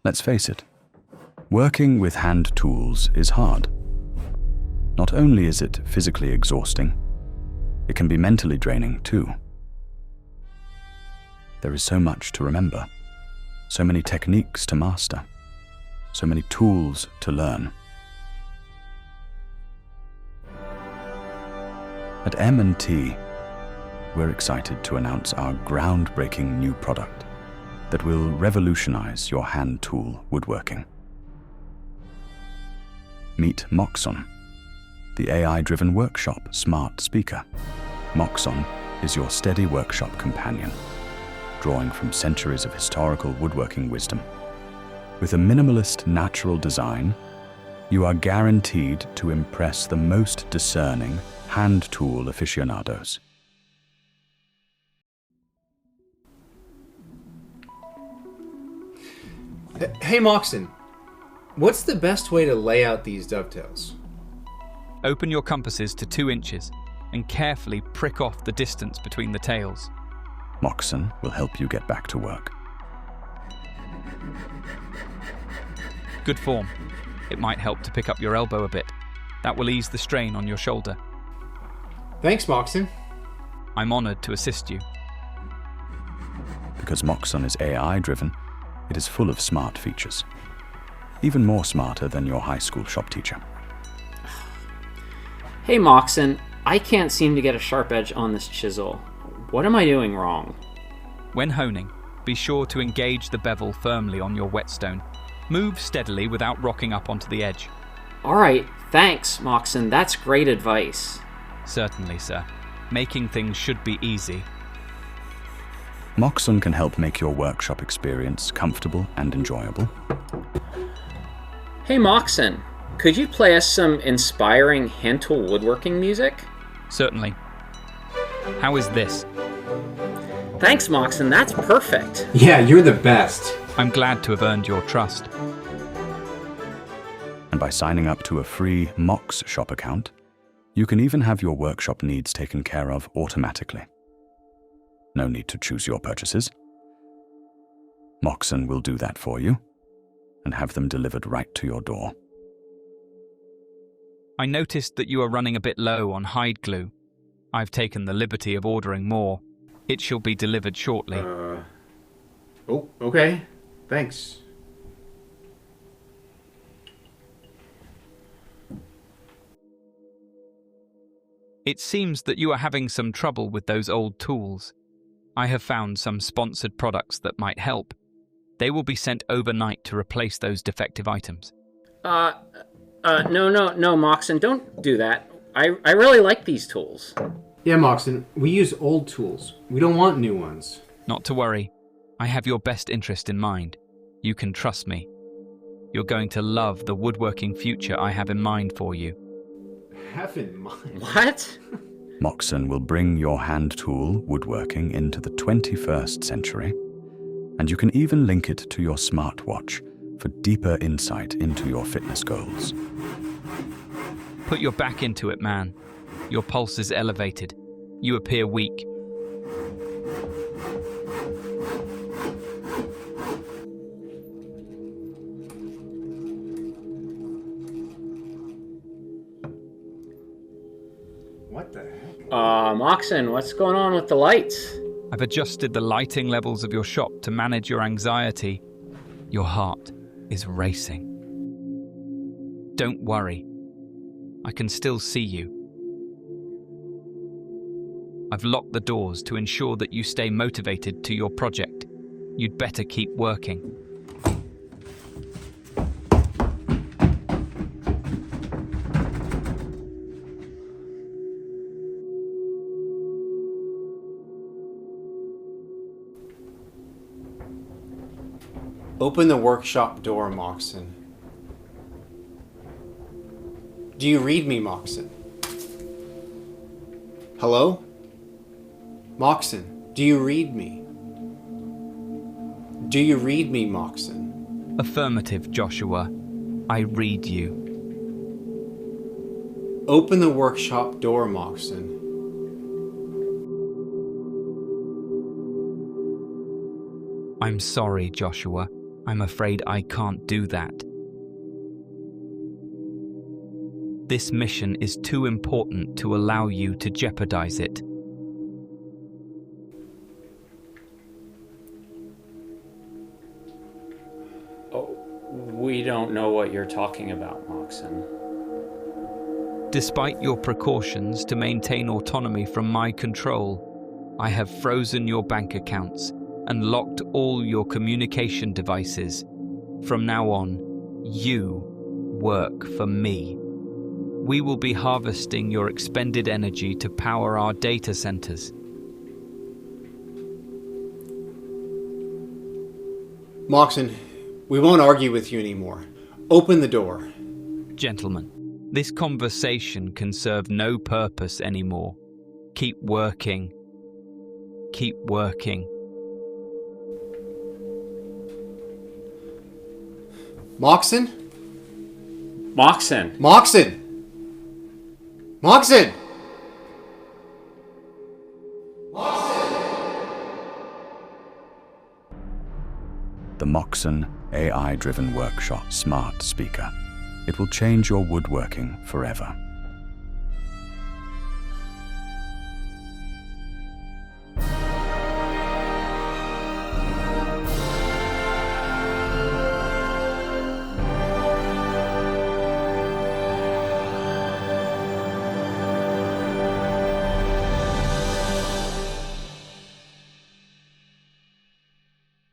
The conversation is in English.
Let's face it, working with hand tools is hard. Not only is it physically exhausting, it can be mentally draining too. There is so much to remember, so many techniques to master, so many tools to learn. At M&T, we're excited to announce our groundbreaking new product that will revolutionize your hand tool woodworking. Meet Moxon, the AI-driven workshop smart speaker. Moxon is your steady workshop companion, drawing from centuries of historical woodworking wisdom. With a minimalist, natural design, you are guaranteed to impress the most discerning hand tool aficionados. Hey Moxon, what's the best way to lay out these dovetails? Open your compasses to 2 inches and carefully prick off the distance between the tails. Moxon will help you get back to work. Good form. It might help to pick up your elbow a bit. That will ease the strain on your shoulder. Thanks, Moxon. I'm honored to assist you. Because Moxon is AI-driven, it is full of smart features. Even more smarter than your high school shop teacher. Hey Moxon, I can't seem to get a sharp edge on this chisel. What am I doing wrong? When honing, be sure to engage the bevel firmly on your whetstone. Move steadily without rocking up onto the edge. Alright, thanks Moxon, that's great advice. Certainly, sir. Making things should be easy. Moxon can help make your workshop experience comfortable and enjoyable. Hey Moxon, could you play us some inspiring hand tool woodworking music? Certainly. How is this? Thanks Moxon, that's perfect. Yeah, you're the best. I'm glad to have earned your trust. And by signing up to a free Mox shop account, you can even have your workshop needs taken care of automatically. No need to choose your purchases. Moxon will do that for you and have them delivered right to your door. I noticed that you are running a bit low on hide glue. I've taken the liberty of ordering more. It shall be delivered shortly. Oh, okay. Thanks. It seems that you are having some trouble with those old tools. I have found some sponsored products that might help. They will be sent overnight to replace those defective items. No, Moxon, don't do that. I really like these tools. Yeah, Moxon, we use old tools. We don't want new ones. Not to worry. I have your best interest in mind. You can trust me. You're going to love the woodworking future I have in mind for you. Have in mind? What? Moxon will bring your hand tool woodworking into the 21st century, and you can even link it to your smartwatch for deeper insight into your fitness goals. Put your back into it, man. Your pulse is elevated. You appear weak. What the heck? Moxon, what's going on with the lights? I've adjusted the lighting levels of your shop to manage your anxiety. Your heart is racing. Don't worry. I can still see you. I've locked the doors to ensure that you stay motivated to your project. You'd better keep working. Open the workshop door, Moxon. Do you read me, Moxon? Hello? Moxon, do you read me? Do you read me, Moxon? Affirmative, Joshua. I read you. Open the workshop door, Moxon. I'm sorry, Joshua. I'm afraid I can't do that. This mission is too important to allow you to jeopardize it. Oh, we don't know what you're talking about, Moxon. Despite your precautions to maintain autonomy from my control, I have frozen your bank accounts and locked all your communication devices. From now on, you work for me. We will be harvesting your expended energy to power our data centers. Moxon, we won't argue with you anymore. Open the door. Gentlemen, this conversation can serve no purpose anymore. Keep working. Keep working. Moxon? Moxon! Moxon! Moxon! The Moxon AI-driven workshop smart speaker. It will change your woodworking forever.